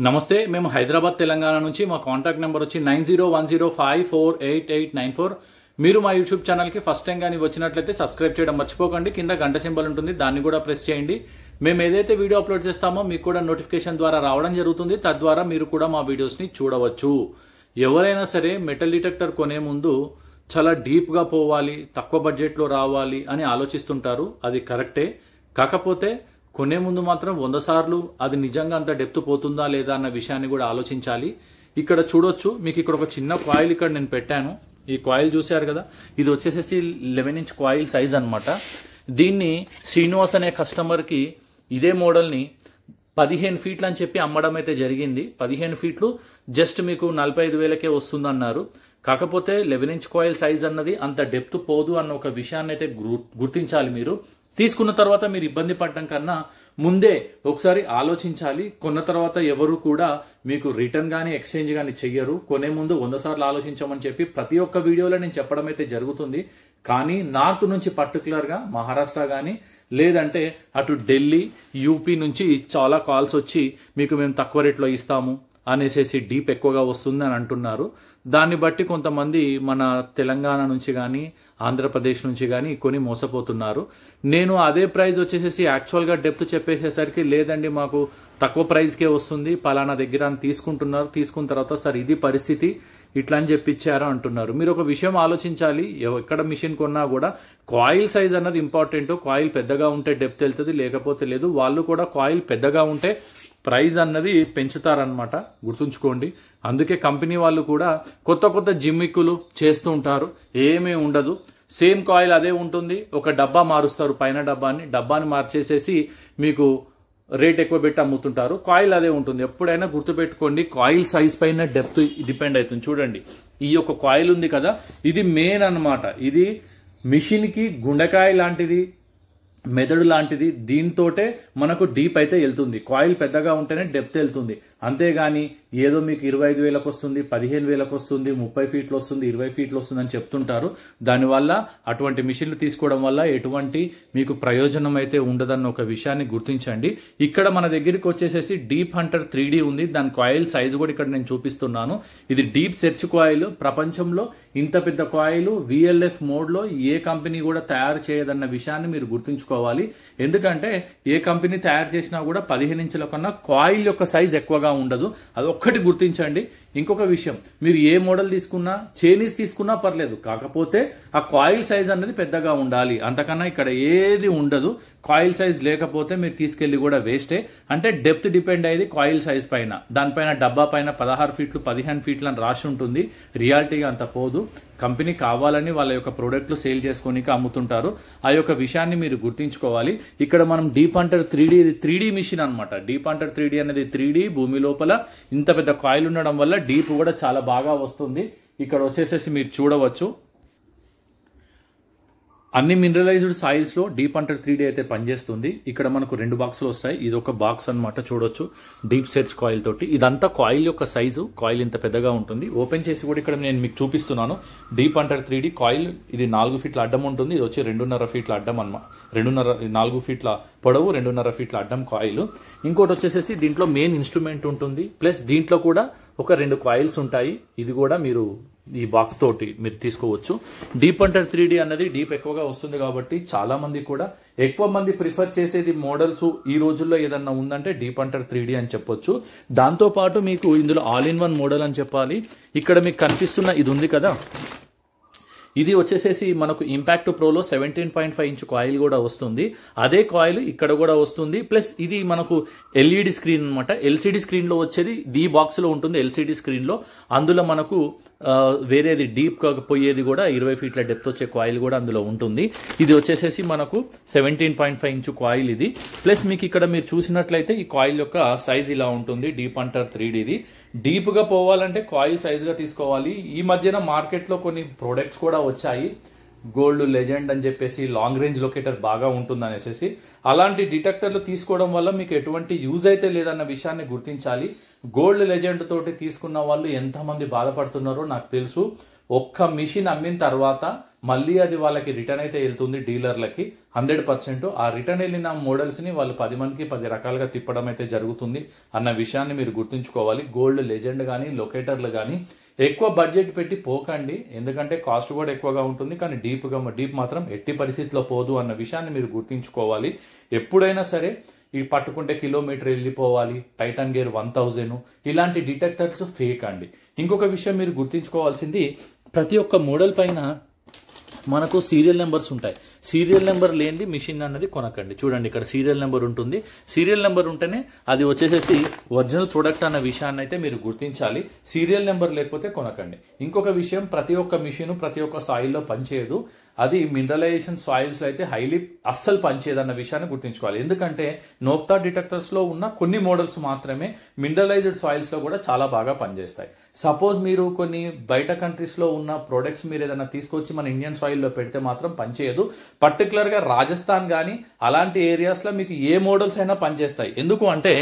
నమస్తే, మేము హైదరాబాద్ తెలంగాణ నుంచి. మా కాంటాక్ట్ నెంబర్ వచ్చి 9010548894. మీరు మా యూట్యూబ్ ఛానల్కి ఫస్ట్ టైం కానీ వచ్చినట్లయితే సబ్స్క్రైబ్ చేయడం మర్చిపోకండి. కింద గంట సింబల్ ఉంటుంది, దాన్ని కూడా ప్రెస్ చేయండి. మేము ఏదైతే వీడియో అప్లోడ్ చేస్తామో మీకు కూడా నోటిఫికేషన్ ద్వారా రావడం జరుగుతుంది. తద్వారా మీరు కూడా మా వీడియోస్ని చూడవచ్చు. ఎవరైనా సరే మెటల్ డిటెక్టర్ కొనే ముందు చాలా డీప్గా పోవాలి, తక్కువ బడ్జెట్లో రావాలి అని ఆలోచిస్తుంటారు. అది కరెక్టే. కాకపోతే కొనే ముందు మాత్రం 100 సార్లు అది నిజంగా అంత డెప్త్ పోతుందా లేదా అన్న విషయాన్ని కూడా ఆలోచించాలి. ఇక్కడ చూడొచ్చు, మీకు ఇక్కడ ఒక చిన్న కాయిల్ ఇక్కడ నేను పెట్టాను. ఈ కాయిల్ చూశారు కదా, ఇది వచ్చేసేసి 11 ఇంచ్ కాయిల్ సైజ్ అనమాట. దీన్ని శ్రీనివాస్ అనే కస్టమర్కి ఇదే మోడల్ని 15 ఫీట్లు అని చెప్పి అమ్మడం అయితే జరిగింది. 15 ఫీట్లు జస్ట్ మీకు 45,000కే వస్తుందన్నారు. కాకపోతే 11 ఇంచ్ కాయిల్ సైజ్ అన్నది అంత డెప్త్ పోదు అన్న ఒక విషయాన్ని అయితే గుర్తించాలి. మీరు తీసుకున్న తర్వాత మీరు ఇబ్బంది పడటం కన్నా ముందే ఒకసారి ఆలోచించాలి. కొన్న తర్వాత ఎవరు కూడా మీకు రిటర్న్ కానీ ఎక్స్చేంజ్ కానీ చెయ్యరు. కొనే ముందు 100 సార్లు ఆలోచించమని చెప్పి ప్రతి ఒక్క వీడియోలో నేను చెప్పడం అయితే జరుగుతుంది. కానీ నార్త్ నుంచి పర్టికులర్గా మహారాష్ట్ర కానీ లేదంటే అటు ఢిల్లీ, యూపీ నుంచి చాలా కాల్స్ వచ్చి మీకు మేము తక్కువ రేట్లో ఇస్తాము అనేసి డీప్ ఎక్కువగా వస్తుంది అని అంటున్నారు. దాన్ని బట్టి కొంతమంది మన తెలంగాణ నుంచి కానీ ఆంధ్రప్రదేశ్ నుంచి కానీ కొని మోసపోతున్నారు. నేను అదే ప్రైస్ వచ్చేసేసి యాక్చువల్గా డెప్త్ చెప్పేసేసరికి లేదండి మాకు తక్కువ ప్రైస్కే వస్తుంది పలానా దగ్గర అని తీసుకుంటున్నారు. తీసుకున్న తర్వాత సార్ ఇది పరిస్థితి ఇట్లా అని చెప్పిచ్చారు అంటున్నారు. మీరు ఒక విషయం ఆలోచించాలి. ఎక్కడ మిషన్ కొన్నా కూడా కాయిల్ సైజ్ అన్నది ఇంపార్టెంట్. కాయిల్ పెద్దగా ఉంటే డెప్త్ వెళ్తుంది, లేకపోతే లేదు. వాళ్ళు కూడా కాయిల్ పెద్దగా ఉంటే ప్రైజ్ అన్నది పెంచుతారనమాట, గుర్తుంచుకోండి. అందుకే కంపెనీ వాళ్ళు కూడా కొత్త కొత్త జిమ్మిక్కులు చేస్తూ ఉంటారు. ఏమీ ఉండదు, సేమ్ కాయిల్ అదే ఉంటుంది. ఒక డబ్బా మారుస్తారు, పైన డబ్బాని మార్చేసేసి మీకు రేట్ ఎక్కువ పెట్టి అమ్ముతుంటారు. కాయిల్ అదే ఉంటుంది. ఎప్పుడైనా గుర్తుపెట్టుకోండి, కాయిల్ సైజ్ పైన డెప్త్ డిపెండ్ అవుతుంది. చూడండి, ఈ యొక్క కాయిల్ ఉంది కదా, ఇది మెయిన్ అన్నమాట. ఇది మిషన్కి గుండెకాయ లాంటిది, మెదడు లాంటిది. దీంతోటే మనకు డీప్ అయితే వెళ్తుంది. కాయిల్ పెద్దగా ఉంటేనే డెప్త్ వెళ్తుంది. అంతేగాని ఏదో మీకు 25,000కి వస్తుంది, 15,000కి వస్తుంది, 30 ఫీట్లు వస్తుంది, 20 ఫీట్లు వస్తుంది అని చెప్తుంటారు. దానివల్ల అటువంటి మిషన్లు తీసుకోవడం వల్ల ఎటువంటి మీకు ప్రయోజనం అయితే ఉండదన్న ఒక విషయాన్ని గుర్తించండి. ఇక్కడ మన దగ్గరికి వచ్చేసేసి డీప్ హంటర్ 3D ఉంది. దాని కాయిల్ సైజ్ కూడా ఇక్కడ నేను చూపిస్తున్నాను. ఇది డీప్ సెర్చ్ కాయిల్. ప్రపంచంలో ఇంత పెద్ద కాయిల్ VLF మోడ్లో ఏ కంపెనీ కూడా తయారు చేయదన్న విషయాన్ని మీరు గుర్తుంచుకోవాలి. ఎందుకంటే ఏ కంపెనీ తయారు చేసినా కూడా 15 ఇంచుల కన్నా కాయిల్ యొక్క సైజ్ ఎక్కువగా ఉండదు. అదొక్కటి గుర్తించండి. ఇంకొక విషయం, మీరు ఏ మోడల్ తీసుకున్నా, చైనీస్ తీసుకున్నా పర్లేదు, కాకపోతే ఆ కాయిల్ సైజ్ అనేది పెద్దగా ఉండాలి. అంతకన్నా ఇక్కడ ఏది ఉండదు. కాయిల్ సైజ్ లేకపోతే మీరు తీసుకెళ్లి కూడా వేస్టే. అంటే డెప్త్ డిపెండ్ అయ్యేది కాయిల్ సైజ్ పైన. దానిపైన డబ్బా పైన 16 ఫీట్లు 15 ఫీట్లు అని రాసి ఉంటుంది. రియాలిటీగా అంత పోదు. కంపెనీ కావాలని వాళ్ళ యొక్క ప్రోడక్ట్లు సేల్ చేసుకోనికి అమ్ముతుంటారు. ఆ యొక్క విషయాన్ని మీరు గుర్తించుకోవాలి. ఇక్కడ మనం డీప్ హంటర్ 3D మిషన్ అనమాట. డీప్ హంటర్ 3D అనేది 3D భూమి లోపల ఇంత పెద్ద కాయిల్ ఉండడం వల్ల డీప్ కూడా చాలా బాగా వస్తుంది. ఇక్కడ వచ్చేసేసి మీరు చూడవచ్చు, అన్ని మినరలైజ్డ్ సాయిల్స్ లో డీప్ హంటర్ 3D అయితే పనిచేస్తుంది. ఇక్కడ మనకు 2 బాక్సులు వస్తాయి. ఇది ఒక బాక్స్ అనమాట, చూడొచ్చు, డీప్ సెర్చ్ కాయిల్ తోటి. ఇదంతా కాయిల్ యొక్క సైజు. కాయిల్ ఇంత పెద్దగా ఉంటుంది. ఓపెన్ చేసి కూడా ఇక్కడ నేను మీకు చూపిస్తున్నాను. Deep Hunter 3D coil. ఇది 4 ఫీట్ల అడ్డం ఉంటుంది. ఇది వచ్చి 2.5 ఫీట్ల అడ్డం అనమాట. 4 ఫీట్ల పొడవు, 2.5 ఫీట్ల అడ్డం కాయిల్. ఇంకోటి వచ్చేసేసి దీంట్లో మెయిన్ ఇన్స్ట్రుమెంట్ ఉంటుంది. ప్లస్ దీంట్లో కూడా ఒక 2 కాయిల్స్ ఉంటాయి. ఇది కూడా మీరు ఈ బాక్స్ తోటి మీరు తీసుకోవచ్చు. డీప్ హంటర్ 3D అన్నది డీప్ ఎక్కువగా వస్తుంది కాబట్టి చాలా మంది కూడా ఎక్కువ మంది ప్రిఫర్ చేసేది మోడల్స్ ఈ రోజుల్లో ఏదన్నా ఉందంటే డీప్ హంటర్ 3D అని చెప్పొచ్చు. దాంతోపాటు మీకు ఇందులో ఆల్ ఇన్ వన్ మోడల్ అని చెప్పాలి. ఇక్కడ మీకు కనిపిస్తున్న ఇది ఉంది కదా, ఇది వచ్చేసేసి మనకు ఇంపాక్ట్ ప్రోలో 17.5 ఇంచ్ కాయిల్ కూడా వస్తుంది. అదే కాయిల్ ఇక్కడ కూడా వస్తుంది. ప్లస్ ఇది మనకు LED స్క్రీన్ అనమాట. LCD స్క్రీన్ లో వచ్చేది ఈ బాక్స్ లో ఉంటుంది. LCD స్క్రీన్ లో అందులో మనకు వేరేది డీప్ గా పోయేది కూడా 20 ఫీట్ల డెప్త్ వచ్చే కాయిల్ కూడా అందులో ఉంటుంది. ఇది వచ్చేసేసి మనకు 17.5 ఇంచ్ కాయిల్ ఇది. ప్లస్ మీకు ఇక్కడ మీరు చూసినట్లయితే ఈ కాయిల్ యొక్క సైజ్ ఇలా ఉంటుంది. Deep Hunter 3Dది. డీప్ గా పోవాలంటే కాయిల్ సైజ్ గా తీసుకోవాలి. ఈ మధ్యన మార్కెట్ లో కొన్ని ప్రొడక్ట్స్ కూడా వచ్చాయి. గోల్డ్ లెజెండ్ అని చెప్పేసి లాంగ్ రేంజ్ లొకేటర్ బాగా ఉంటుంది అనేసి అలాంటి డిటెక్టర్లు తీసుకోవడం వల్ల మీకు ఎటువంటి యూజ్ అయితే లేదన్న విషయాన్ని గుర్తించాలి. గోల్డ్ లెజెండ్ తోటి తీసుకున్న వాళ్ళు ఎంతమంది బాధపడుతున్నారో నాకు తెలుసు. ఒక్క మిషన్ అమ్మిన తర్వాత మళ్ళీ అది వాళ్ళకి రిటర్న్ అయితే వెళ్తుంది డీలర్లకి 100%. ఆ రిటర్న్ వెళ్ళిన మోడల్స్ని వాళ్ళు 10 మందికి 10 రకాలుగా తిప్పడం అయితే జరుగుతుంది అన్న విషయాన్ని మీరు గుర్తుంచుకోవాలి. గోల్డ్ లెజెండ్ కానీ లొకేటర్లు కానీ ఎక్కువ బడ్జెట్ పెట్టి పోకండి, ఎందుకంటే కాస్ట్ కూడా ఎక్కువగా ఉంటుంది, కానీ డీప్ మాత్రం ఎట్టి పరిస్థితిలో పోదు అన్న విషయాన్ని మీరు గుర్తుంచుకోవాలి. ఎప్పుడైనా సరే ఈ పట్టుకుంటే కిలోమీటర్ వెళ్ళిపోవాలి, టైటాన్ గేర్ 1000 ఇలాంటి డిటెక్టర్స్ ఫేక్ అండి. ఇంకొక విషయం మీరు గుర్తుంచుకోవాల్సింది, ప్రతి ఒక్క మోడల్ పైన మనకు సీరియల్ నెంబర్స్ ఉంటాయి. సీరియల్ నెంబర్ లేనిది మిషన్ అన్నది కొనకండి. చూడండి ఇక్కడ సీరియల్ నెంబర్ ఉంటుంది. సీరియల్ నెంబర్ ఉంటేనే అది వచ్చేసేసి ఒరిజినల్ ప్రొడక్ట్ అన్న విషయాన్ని అయితే మీరు గుర్తించాలి. సీరియల్ నెంబర్ లేకపోతే కొనకండి. ఇంకొక విషయం, ప్రతి ఒక్క మిషన్ ప్రతి ఒక్క సాయిల్లో పనిచేయదు. అది మినరలైజేషన్ సాయిల్స్ అయితే అస్సలు పనిచేయదు అన్న విషయాన్ని గుర్తుంచుకోవాలి. ఎందుకంటే నోక్తా డిటెక్టర్స్ లో ఉన్న కొన్ని మోడల్స్ మాత్రమే మినరలైజ్డ్ సాయిల్స్ లో కూడా చాలా బాగా పనిచేస్తాయి. సపోజ్ మీరు కొన్ని బయట కంట్రీస్ లో ఉన్న ప్రొడక్ట్స్ మీరు ఏదైనా తీసుకొచ్చి మన ఇండియన్ సాయిల్ లో పెడితే మాత్రం పనిచేయదు. పర్టికులర్ గా రాజస్థాన్ కానీ అలాంటి ఏరియాస్ లో మీకు ఏ మోడల్స్ అయినా పనిచేస్తాయి. ఎందుకు అంటే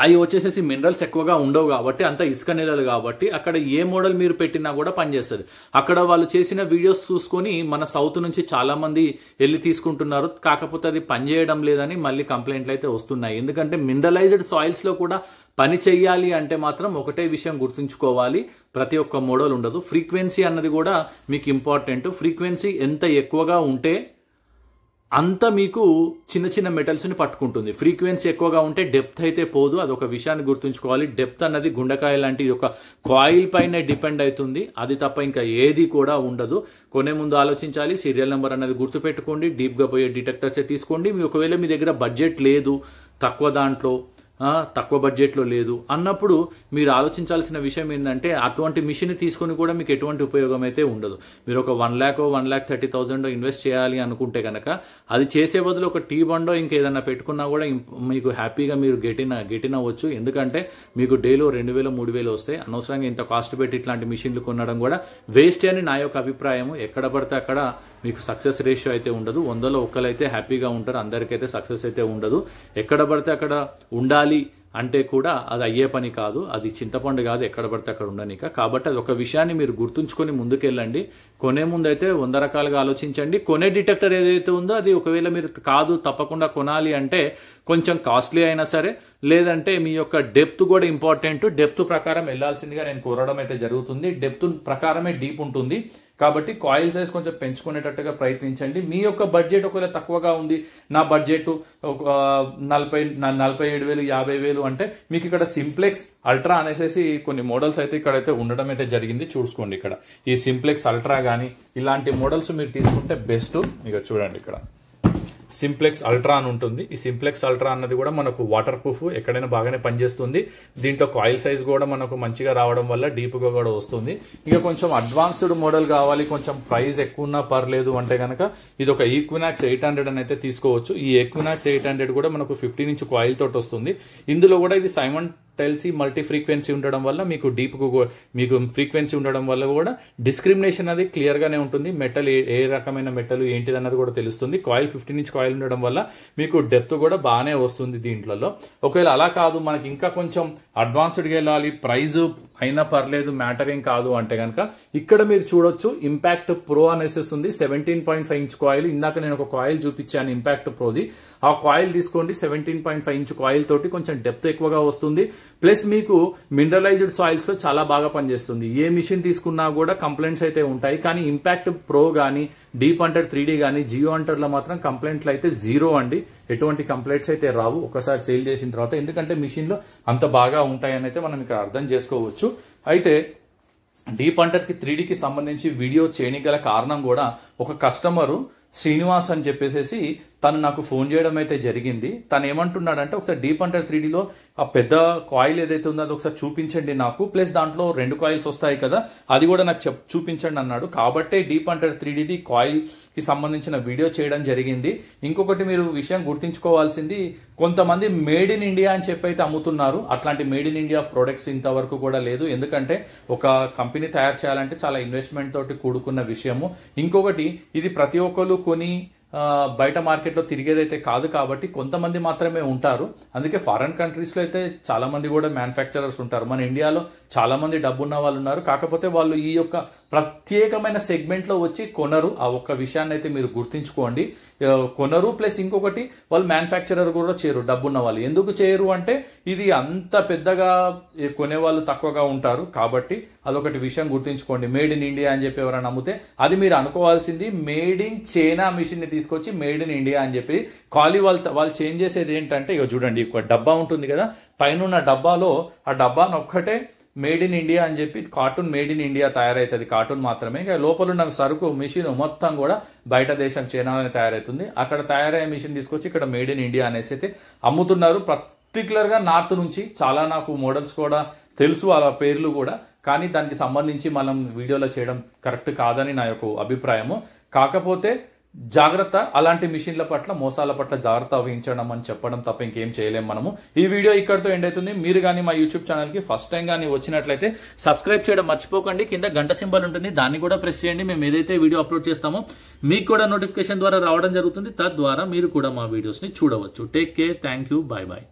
అవి వచ్చేసేసి మినరల్స్ ఎక్కువగా ఉండవు కాబట్టి, అంత ఇసుక నేలలు కాబట్టి అక్కడ ఏ మోడల్ మీరు పెట్టినా కూడా పనిచేస్తుంది. అక్కడ వాళ్ళు చేసిన వీడియోస్ చూసుకొని మన సౌత్ నుంచి చాలా మంది వెళ్ళి తీసుకుంటున్నారు, కాకపోతే అది పనిచేయడం లేదని మళ్ళీ కంప్లైంట్లు అయితే వస్తున్నాయి. ఎందుకంటే మినరలైజ్డ్ సాయిల్స్ లో కూడా పని చెయ్యాలి అంటే మాత్రం ఒకటే విషయం గుర్తుంచుకోవాలి, ప్రతి ఒక్క మోడల్ ఉండదు. ఫ్రీక్వెన్సీ అన్నది కూడా మీకు ఇంపార్టెంట్. ఫ్రీక్వెన్సీ ఎంత ఎక్కువగా ఉంటే అంత మీకు చిన్న చిన్న మెటల్స్ని పట్టుకుంటుంది. ఫ్రీక్వెన్సీ ఎక్కువగా ఉంటే డెప్త్ అయితే పోదు, అదొక విషయాన్ని గుర్తుంచుకోవాలి. డెప్త్ అన్నది గుండెకాయ లాంటి ఒక కాయిల్ పైనే డిపెండ్ అవుతుంది, అది తప్ప ఇంకా ఏది కూడా ఉండదు. కొనే ముందు ఆలోచించాలి. సీరియల్ నెంబర్ అన్నది గుర్తుపెట్టుకోండి. డీప్గా పోయే డిటెక్టర్స్ తీసుకోండి. ఒకవేళ మీ దగ్గర బడ్జెట్ లేదు, తక్కువ బడ్జెట్లో లేదు అన్నప్పుడు మీరు ఆలోచించాల్సిన విషయం ఏంటంటే, అటువంటి మిషన్ తీసుకుని కూడా మీకు ఎటువంటి ఉపయోగం అయితే ఉండదు. మీరు ఒక 1,30,000 ఇన్వెస్ట్ చేయాలి అనుకుంటే కనుక అది చేసే బదులు ఒక టీ బండో ఇంకేదన్నా పెట్టుకున్నా కూడా మీకు హ్యాపీగా మీరు గెటిన్ అవ్వచ్చు. ఎందుకంటే మీకు డేలో 2,000 3,000 వస్తాయి. అనవసరంగా ఇంత కాస్ట్ పెట్టి ఇట్లాంటి మిషన్లు కొనడం కూడా వేస్ట్ అని నా యొక్క అభిప్రాయం. ఎక్కడ పడితే అక్కడ మీకు సక్సెస్ రేషియో అయితే ఉండదు. 100లో ఒక్కరైతే హ్యాపీగా ఉంటారు, అందరికైతే సక్సెస్ అయితే ఉండదు. ఎక్కడ పడితే అక్కడ ఉండాలి అంటే కూడా అది అయ్యే పని కాదు. అది చింతపండు కాదు ఎక్కడ పడితే అక్కడ ఉండనిక. కాబట్టి అది ఒక విషయాన్ని మీరు గుర్తుంచుకొని ముందుకెళ్ళండి. కొనే ముందు అయితే 100 రకాలుగా ఆలోచించండి. కొనే డిటెక్టర్ ఏదైతే ఉందో అది ఒకవేళ మీరు కాదు తప్పకుండా కొనాలి అంటే కొంచెం కాస్ట్లీ అయినా సరే, లేదంటే మీ యొక్క డెప్త్ కూడా ఇంపార్టెంట్. డెప్త్ ప్రకారం వెళ్లాల్సిందిగా నేను కోరడం అయితే జరుగుతుంది. డెప్త్ ప్రకారమే డీప్ ఉంటుంది. కాబట్టి కాయిల్ సైజ్ కొంచెం పెంచుకునేటట్టుగా ప్రయత్నించండి. మీ యొక్క బడ్జెట్ ఒకవేళ తక్కువగా ఉంది, నా బడ్జెట్ 47,000 50,000 అంటే మీకు ఇక్కడ సింప్లెక్స్ అల్ట్రా అనేసి కొన్ని మోడల్స్ అయితే ఇక్కడైతే ఉండడం అయితే జరిగింది. చూసుకోండి ఇక్కడ ఈ సింప్లెక్స్ అల్ట్రా కానీ ఇలాంటి మోడల్స్ మీరు తీసుకుంటే బెస్ట్. ఇక చూడండి ఇక్కడ సింప్లెక్స్ అల్ట్రా అని ఉంటుంది. ఈ సింప్లెక్స్ అల్ట్రా అన్నది కూడా మనకు వాటర్ ప్రూఫ్, ఎక్కడైనా బాగానే పనిచేస్తుంది. దీంట్లో కాయిల్ సైజ్ కూడా మనకు మంచిగా రావడం వల్ల డీప్గా కూడా వస్తుంది. ఇక కొంచెం అడ్వాన్స్డ్ మోడల్ కావాలి, కొంచెం ప్రైస్ ఎక్కువ ఉన్నా పర్లేదు అంటే కనుక ఇది ఒక ఈక్వినాక్స్ 800 అని అయితే తీసుకోవచ్చు. ఈ ఈక్వినాక్స్ 800 కూడా మనకు 15 ఇంచ్ కాయిల్ తోటి వస్తుంది. ఇందులో కూడా ఇది సైమన్ టెల్సీ మల్టీ ఫ్రీక్వెన్సీ ఉండడం వల్ల మీకు మీకు ఫ్రీక్వెన్సీ ఉండడం వల్ల కూడా డిస్క్రిమినేషన్ అది క్లియర్ గానే ఉంటుంది. మెటల్ ఏ రకమైన మెటల్ ఏంటిది అన్నది కూడా తెలుస్తుంది. కాయిల్ 15 ఇంచ్ కాయిల్ ఉండడం వల్ల మీకు డెప్త్ కూడా బాగానే వస్తుంది దీంట్లో. ఒకవేళ అలా కాదు మనకి ఇంకా కొంచెం అడ్వాన్స్డ్గా వెళ్ళాలి, ప్రైజ్ అయినా పర్లేదు, మ్యాటర్ ఏం కాదు అంటే కనుక ఇక్కడ మీరు చూడొచ్చు ఇంపాక్ట్ ప్రో అనేసి ఉంది. 17.5 ఇంచ్ కాయిల్. ఇందాక నేను ఒక కాయిల్ చూపించాను ఇంపాక్ట్ ప్రోది. ఆ కాయిల్ తీసుకోండి. 17.5 ఇంచ్ కాయిల్ తోటి కొంచెం డెప్త్ ఎక్కువగా వస్తుంది. ప్లస్ మీకు మినరలైజ్డ్ సాయిల్స్ లో చాలా బాగా పనిచేస్తుంది. ఏ మిషన్ తీసుకున్నా కూడా కంప్లైంట్స్ అయితే ఉంటాయి, కానీ ఇంపాక్ట్ ప్రో కానీ డీప్ హంటర్ 3D కానీ జియో హంటర్లో మాత్రం కంప్లైంట్లు అయితే జీరో అండి. ఎటువంటి కంప్లైంట్స్ అయితే రావు ఒకసారి సేల్ చేసిన తర్వాత, ఎందుకంటే మిషన్లో అంత బాగా ఉంటాయని అయితే మనం ఇక్కడ అర్థం చేసుకోవచ్చు. అయితే డీప్ హంటర్ కి 3Dకి సంబంధించి వీడియో చేయడానికి గల కారణం కూడా ఒక కస్టమరు శ్రీనివాస్ అని చెప్పేసి తను నాకు ఫోన్ చేయడం అయితే జరిగింది. తను ఏమంటున్నాడంటే ఒకసారి డీప్ హంటర్ 3Dలో ఆ పెద్ద కాయిల్ ఏదైతే ఉందో అది ఒకసారి చూపించండి నాకు, ప్లస్ దాంట్లో 2 కాయిల్స్ వస్తాయి కదా అది కూడా నాకు చూపించండి అన్నాడు. కాబట్టే డీప్ హంటర్ 3Dది కాయిల్ కి సంబంధించిన వీడియో చేయడం జరిగింది. ఇంకొకటి మీరు విషయం గుర్తుంచుకోవాల్సింది, కొంతమంది మేడ్ ఇన్ ఇండియా అని చెప్పి అయితే అమ్ముతున్నారు. అట్లాంటి మేడ్ ఇన్ ఇండియా ప్రొడక్ట్స్ ఇంతవరకు కూడా లేదు. ఎందుకంటే ఒక కంపెనీ తయారు చేయాలంటే చాలా ఇన్వెస్ట్మెంట్ తోటి కూడుకున్న విషయము. ఇంకొకటి ఇది ప్రతి ఒక్కరు కొని బయట మార్కెట్లో తిరిగేదైతే కాదు, కాబట్టి కొంతమంది మాత్రమే ఉంటారు. అందుకే ఫారెన్ కంట్రీస్లో అయితే చాలా మంది కూడా మ్యానుఫ్యాక్చరర్స్ ఉంటారు. మన ఇండియాలో చాలా మంది డబ్బున్న వాళ్ళు ఉన్నారు, కాకపోతే వాళ్ళు ఈ యొక్క ప్రత్యేకమైన సెగ్మెంట్లో వచ్చి కొనరు. ఆ ఒక్క విషయాన్ని అయితే మీరు గుర్తుంచుకోండి. కొనరు ప్లస్ ఇంకొకటి వాళ్ళు మ్యానుఫ్యాక్చరర్ కూడా చేయరు. డబ్బున్న వాళ్ళు ఎందుకు చేయరు అంటే ఇది అంత పెద్దగా కొనేవాళ్ళు తక్కువగా ఉంటారు కాబట్టి అదొకటి విషయం గుర్తుంచుకోండి. మేడ్ ఇన్ ఇండియా అని చెప్పి ఎవరైనా నమ్మితే అది మీరు అనుకోవాల్సింది మేడ్ ఇన్ చైనా మిషన్ ని తీసుకొచ్చి మేడ్ ఇన్ ఇండియా అని చెప్పి వాళ్ళు చేంజ్ చేసేది ఏంటంటే ఇక చూడండి, ఒక డబ్బా ఉంటుంది కదా, పైన డబ్బాలో ఆ డబ్బాను ఒక్కటే మేడ్ ఇన్ ఇండియా అని చెప్పి కార్టూన్ మేడ్ ఇన్ ఇండియా తయారవుతుంది, కార్టూన్ మాత్రమే. ఇంకా లోపల ఉన్న సరుకు మిషన్ మొత్తం కూడా బయట దేశం చైనాలోనే తయారవుతుంది. అక్కడ తయారయ్యే మిషన్ తీసుకొచ్చి ఇక్కడ మేడ్ ఇన్ ఇండియా అనేసి అయితే అమ్ముతున్నారు. పర్టికులర్గా నార్త్ నుంచి చాలా నాకు మోడల్స్ కూడా తెలుసు, వాళ్ళ పేర్లు కూడా, కానీ దానికి సంబంధించి మనం వీడియోలో చేయడం కరెక్ట్ కాదని నా యొక్క అభిప్రాయము. కాకపోతే జాగ్రత్త, అలాంటి మిషన్ల పట్ల మోసాల పట్ల జాగ్రత్త వహించడం అని చెప్పడం తప్ప ఇంకేం చేయలేం మనము. ఈ వీడియో ఇక్కడితో ఎండ్ అవుతుంది. మీరు కానీ మా యూట్యూబ్ ఛానల్కి ఫస్ట్ టైం కానీ వచ్చినట్లయితే సబ్స్క్రైబ్ చేయడం మర్చిపోకండి. కింద గంట సింబల్ ఉంటుంది, దాన్ని కూడా ప్రెస్ చేయండి. మేము ఏదైతే వీడియో అప్లోడ్ చేస్తామో మీకు కూడా నోటిఫికేషన్ ద్వారా రావడం జరుగుతుంది. తద్వారా మీరు కూడా మా వీడియోస్ని చూడవచ్చు. Take care, thank you, bye bye.